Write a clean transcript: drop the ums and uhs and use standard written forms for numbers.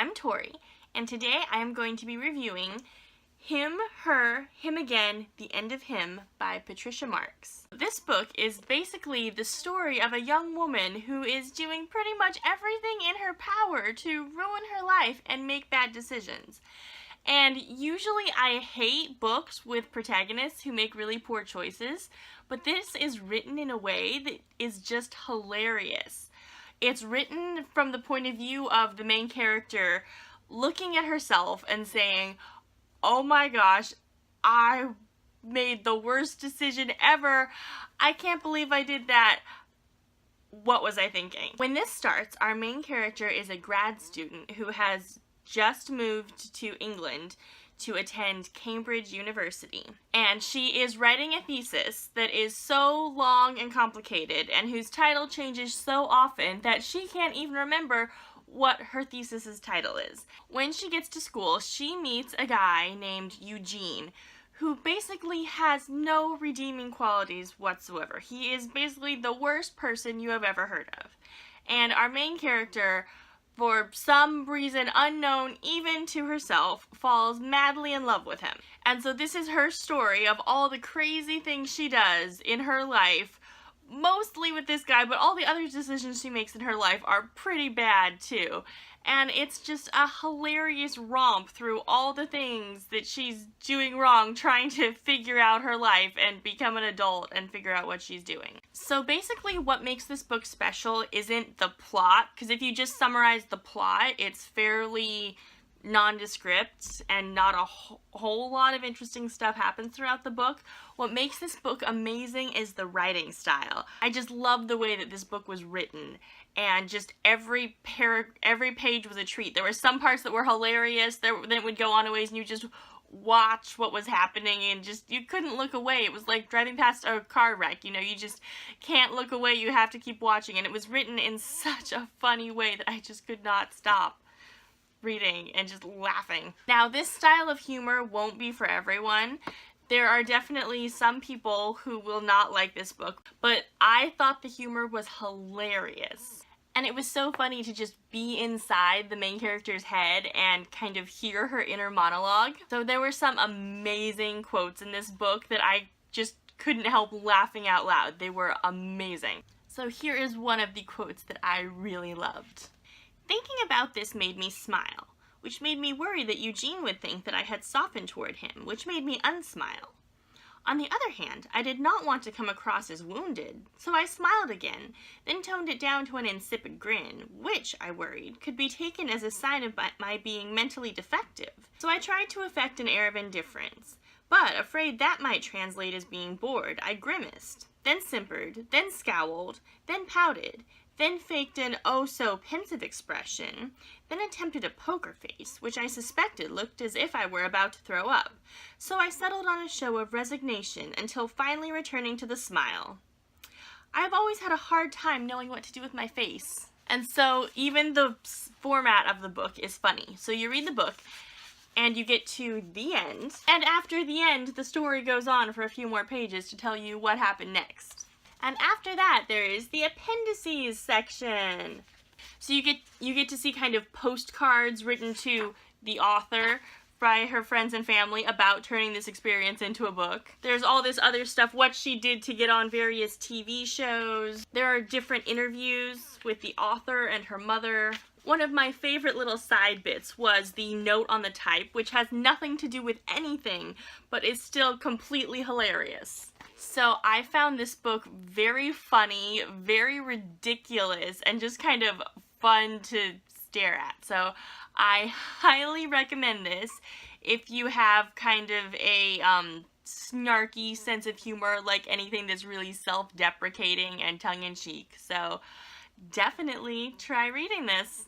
I'm Tori, and today I am going to be reviewing Him, Her, Him Again, The End of Him by Patricia Marx. This book is basically the story of a young woman who is doing pretty much everything in her power to ruin her life and make bad decisions. And usually I hate books with protagonists who make really poor choices, but this is written in a way that is just hilarious. It's written from the point of view of the main character looking at herself and saying, oh my gosh, I made the worst decision ever. I can't believe I did that. What was I thinking? When this starts, our main character is a grad student who has just moved to England to attend Cambridge University. And she is writing a thesis that is so long and complicated and whose title changes so often that she can't even remember what her thesis's title is. When she gets to school, she meets a guy named Eugene who basically has no redeeming qualities whatsoever. He is basically the worst person you have ever heard of. And our main character, for some reason unknown even to herself, falls madly in love with him. And so this is her story of all the crazy things she does in her life, mostly with this guy, but all the other decisions she makes in her life are pretty bad too. And it's just a hilarious romp through all the things that she's doing wrong, trying to figure out her life and become an adult and figure out what she's doing. So basically what makes this book special isn't the plot, because if you just summarize the plot, it's fairly nondescript and not a whole lot of interesting stuff happens throughout the book. What makes this book amazing is the writing style. I just love the way that this book was written, and just every page was a treat. There were some parts that were hilarious, then it would go on a ways and you just watch what was happening and just, you couldn't look away. It was like driving past a car wreck, you know, you just can't look away, you have to keep watching, and it was written in such a funny way that I just could not stop reading and just laughing. Now, this style of humor won't be for everyone. There are definitely some people who will not like this book, but I thought the humor was hilarious. And it was so funny to just be inside the main character's head and kind of hear her inner monologue. So there were some amazing quotes in this book that I just couldn't help laughing out loud. They were amazing. So here is one of the quotes that I really loved. Thinking about this made me smile, which made me worry that Eugene would think that I had softened toward him, which made me unsmile. On the other hand, I did not want to come across as wounded, so I smiled again, then toned it down to an insipid grin, which, I worried, could be taken as a sign of my being mentally defective. So I tried to affect an air of indifference, but, afraid that might translate as being bored, I grimaced, then simpered, then scowled, then pouted, then faked an oh-so-pensive expression, then attempted a poker face, which I suspected looked as if I were about to throw up. So I settled on a show of resignation until finally returning to the smile. I have always had a hard time knowing what to do with my face. And so even the format of the book is funny. So you read the book, and you get to the end, and after the end, the story goes on for a few more pages to tell you what happened next. And after that, there is the appendices section. So you get to see kind of postcards written to the author by her friends and family about turning this experience into a book. There's all this other stuff, what she did to get on various TV shows. There are different interviews with the author and her mother. One of my favorite little side bits was the note on the type, which has nothing to do with anything, but is still completely hilarious. So I found this book very funny, very ridiculous, and just kind of fun to stare at. So I highly recommend this if you have kind of a snarky sense of humor, like anything that's really self-deprecating and tongue-in-cheek. So definitely try reading this.